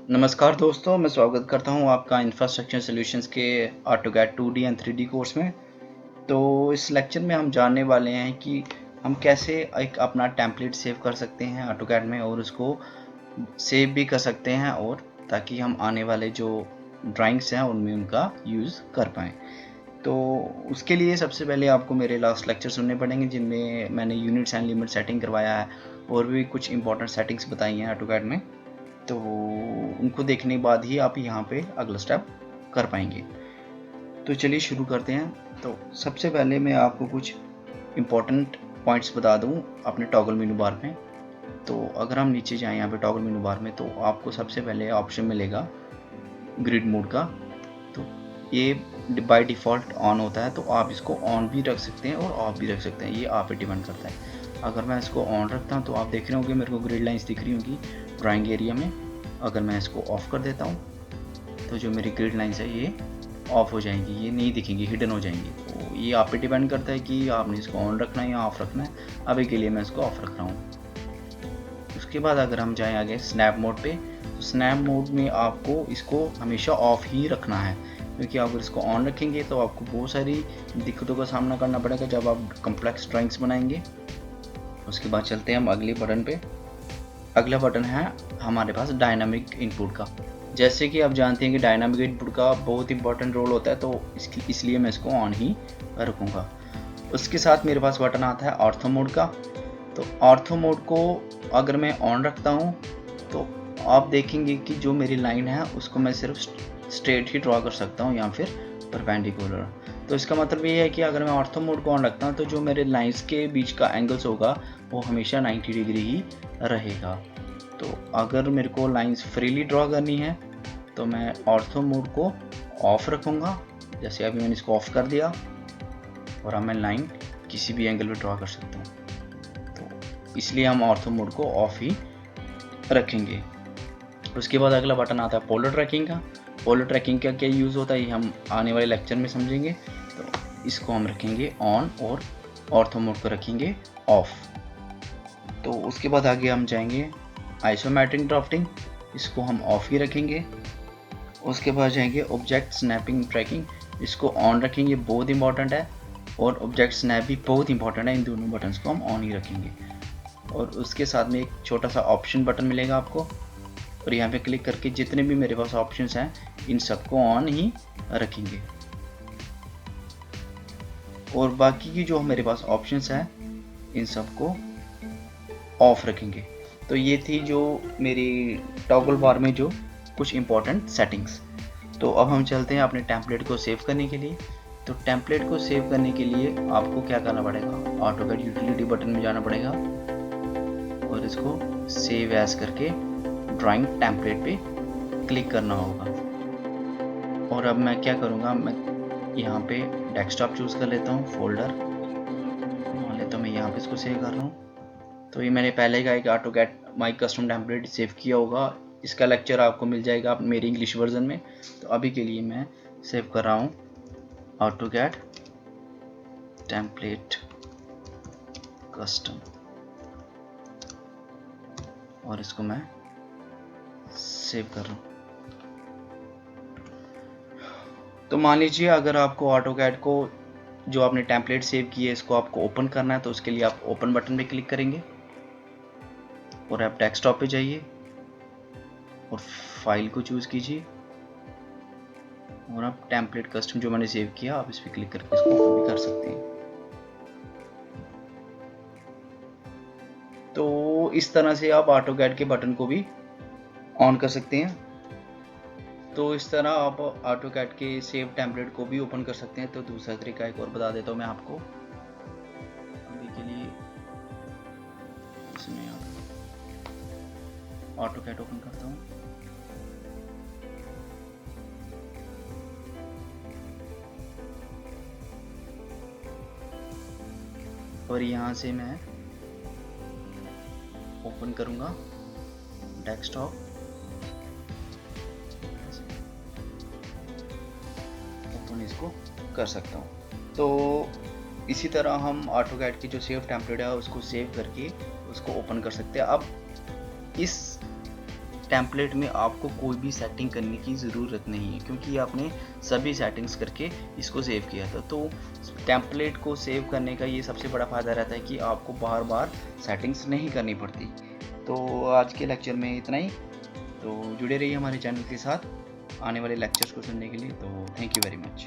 नमस्कार दोस्तों, मैं स्वागत करता हूं आपका इंफ्रास्ट्रक्चर सॉल्यूशंस के AutoCAD 2D and 3D course में। तो इस लेक्चर में हम जानने वाले हैं कि हम कैसे एक अपना टेम्पलेट सेव कर सकते हैं ऑटोकैड में और उसको सेव भी कर सकते हैं, और ताकि हम आने वाले जो ड्राइंग्स हैं उनमें उनका यूज़ कर पाएँ। तो उसके लिए सबसे पहले आपको मेरे लास्ट लेक्चर सुनने पड़ेंगे, जिनमें मैंने यूनिट्स एंड लिमिट सेटिंग करवाया है और भी कुछ इंपॉर्टेंट सेटिंग्स बताई हैं ऑटोकैड में। तो उनको देखने के बाद ही आप यहाँ पे अगला स्टेप कर पाएंगे। तो चलिए शुरू करते हैं। तो सबसे पहले मैं आपको कुछ इम्पोर्टेंट पॉइंट्स बता दूँ अपने टॉगल मेनू बार में। तो अगर हम नीचे जाएं यहाँ पे टॉगल मेनू बार में, तो आपको सबसे पहले ऑप्शन मिलेगा ग्रिड मोड का। तो ये बाय डिफ़ॉल्ट ऑन होता है, तो आप इसको ऑन भी रख सकते हैं और ऑफ भी रख सकते हैं, ये आप पे डिपेंड करता है। अगर मैं इसको ऑन रखता हूँ तो आप देख रहे होंगे मेरे को ग्रिड लाइंस दिख रही होंगी ड्राइंग एरिया में। अगर मैं इसको ऑफ़ कर देता हूँ तो जो मेरी ग्रिड लाइंस है ये ऑफ हो जाएंगी, ये नहीं दिखेंगी, हिडन हो जाएंगी। तो ये आप पे डिपेंड करता है कि आपने इसको ऑन रखना है या ऑफ रखना है। अभी के लिए मैं इसको ऑफ रख रहा हूँ। उसके बाद अगर हम जाएं आगे स्नैप मोड पे, तो स्नैप मोड में आपको इसको हमेशा ऑफ ही रखना है, क्योंकि अगर इसको ऑन रखेंगे तो आपको बहुत सारी दिक्कतों का सामना करना पड़ेगा जब आप कम्प्लेक्स ड्राइंग्स बनाएंगे। उसके बाद चलते हैं हम अगले बटन पे। अगला बटन है हमारे पास डायनामिक इनपुट का। जैसे कि आप जानते हैं कि डायनामिक इनपुट का बहुत इंपॉर्टेंट रोल होता है, तो इसलिए मैं इसको ऑन ही रखूँगा। उसके साथ मेरे पास बटन आता है ऑर्थो मोड का। तो ऑर्थो मोड को अगर मैं ऑन रखता हूँ तो आप देखेंगे कि जो मेरी लाइन है उसको मैं सिर्फ स्ट्रेट ही ड्रॉ कर सकता हूँ या फिर परपेंडिकुलर। तो इसका मतलब ये है कि अगर मैं ऑर्थो मोड को ऑन रखता हूँ तो जो मेरे लाइंस के बीच का एंगल्स होगा वो हमेशा 90 डिग्री ही रहेगा। तो अगर मेरे को लाइंस फ्रीली ड्रॉ करनी है तो मैं ऑर्थो मोड को ऑफ रखूँगा। जैसे अभी मैंने इसको ऑफ कर दिया और अब मैं लाइन किसी भी एंगल पे ड्रॉ कर सकता हूँ, तो इसलिए हम ऑर्थो मोड को ऑफ ही रखेंगे। उसके बाद अगला बटन आता है पोलर ट्रैकिंग का। पोलर ट्रैकिंग का क्या यूज़ होता है ये हम आने वाले लेक्चर में समझेंगे। तो इसको हम रखेंगे ऑन और ऑर्थो मोड को रखेंगे ऑफ। तो उसके बाद आगे हम जाएंगे आइसोमेट्रिक ड्राफ्टिंग, इसको हम ऑफ ही रखेंगे। उसके बाद जाएंगे ऑब्जेक्ट स्नैपिंग ट्रैकिंग, इसको ऑन रखेंगे, बहुत इंपॉर्टेंट है। और ऑब्जेक्ट स्नैप भी बहुत इंपॉर्टेंट है, इन दोनों बटन्स को हम ऑन ही रखेंगे। और उसके साथ में एक छोटा सा ऑप्शन बटन मिलेगा आपको, और यहाँ पे क्लिक करके जितने भी मेरे पास ऑप्शंस हैं इन सबको ऑन ही रखेंगे, और बाकी की जो मेरे पास ऑप्शंस हैं इन सबको ऑफ रखेंगे। तो ये थी जो मेरी टॉगल बार में जो कुछ इंपॉर्टेंट सेटिंग्स। तो अब हम चलते हैं अपने टेम्पलेट को सेव करने के लिए। तो टेम्पलेट को सेव करने के लिए आपको क्या करना पड़ेगा, ऑटोकैड यूटिलिटी बटन में जाना पड़ेगा और इसको सेव एज करके ड्राइंग टेम्पलेट पे क्लिक करना होगा। और अब मैं क्या करूँगा, मैं यहाँ पे डेस्कटॉप चूज़ कर लेता हूँ, फोल्डर मान लेता हूँ, मैं यहाँ पे इसको सेव कर रहा हूँ। तो ये मैंने पहले का एक ऑटोकैड माई कस्टम टेम्पलेट सेव किया होगा, इसका लेक्चर आपको मिल जाएगा मेरी इंग्लिश वर्जन में। तो अभी के लिए मैं सेव कर रहा हूँ ऑटोकैड टेम्पलेट कस्टम, और इसको मैं सेव कर रहा हूँ। तो मान लीजिए अगर आपको ऑटोकैड को जो आपने टेम्पलेट सेव किए इसको आपको ओपन करना है, तो उसके लिए आप ओपन बटन पे क्लिक करेंगे और आप डेस्कटॉप पे जाइए और फाइल को चूज़ कीजिए और आप टेम्पलेट कस्टम जो मैंने सेव किया आप इस पर क्लिक करके इसको ओपन भी कर सकते हैं। तो इस तरह से आप ऑटोकैड के बटन को भी ऑन कर सकते हैं। तो इस तरह आप ऑटोकैड के सेव टेम्पलेट को भी ओपन कर सकते हैं। तो दूसरा तरीका एक और बता देता हूँ मैं आपको। अभी के लिए इसमें ऑटोकैड ओपन करता हूँ, और यहाँ से मैं ओपन करूँगा डेस्कटॉप, ओपन इसको कर सकता हूँ। तो इसी तरह हम ऑटोकैड की जो सेव टेम्पलेट है उसको सेव करके उसको ओपन कर सकते हैं। अब इस टेम्पलेट में आपको कोई भी सेटिंग करने की ज़रूरत नहीं है, क्योंकि आपने सभी सेटिंग्स करके इसको सेव किया था। तो टेम्पलेट को सेव करने का ये सबसे बड़ा फ़ायदा रहता है कि आपको बार बार सेटिंग्स नहीं करनी पड़ती। तो आज के लेक्चर में इतना ही। तो जुड़े रहिए हमारे चैनल के साथ आने वाले लेक्चर्स को सुनने के लिए। तो थैंक यू वेरी मच।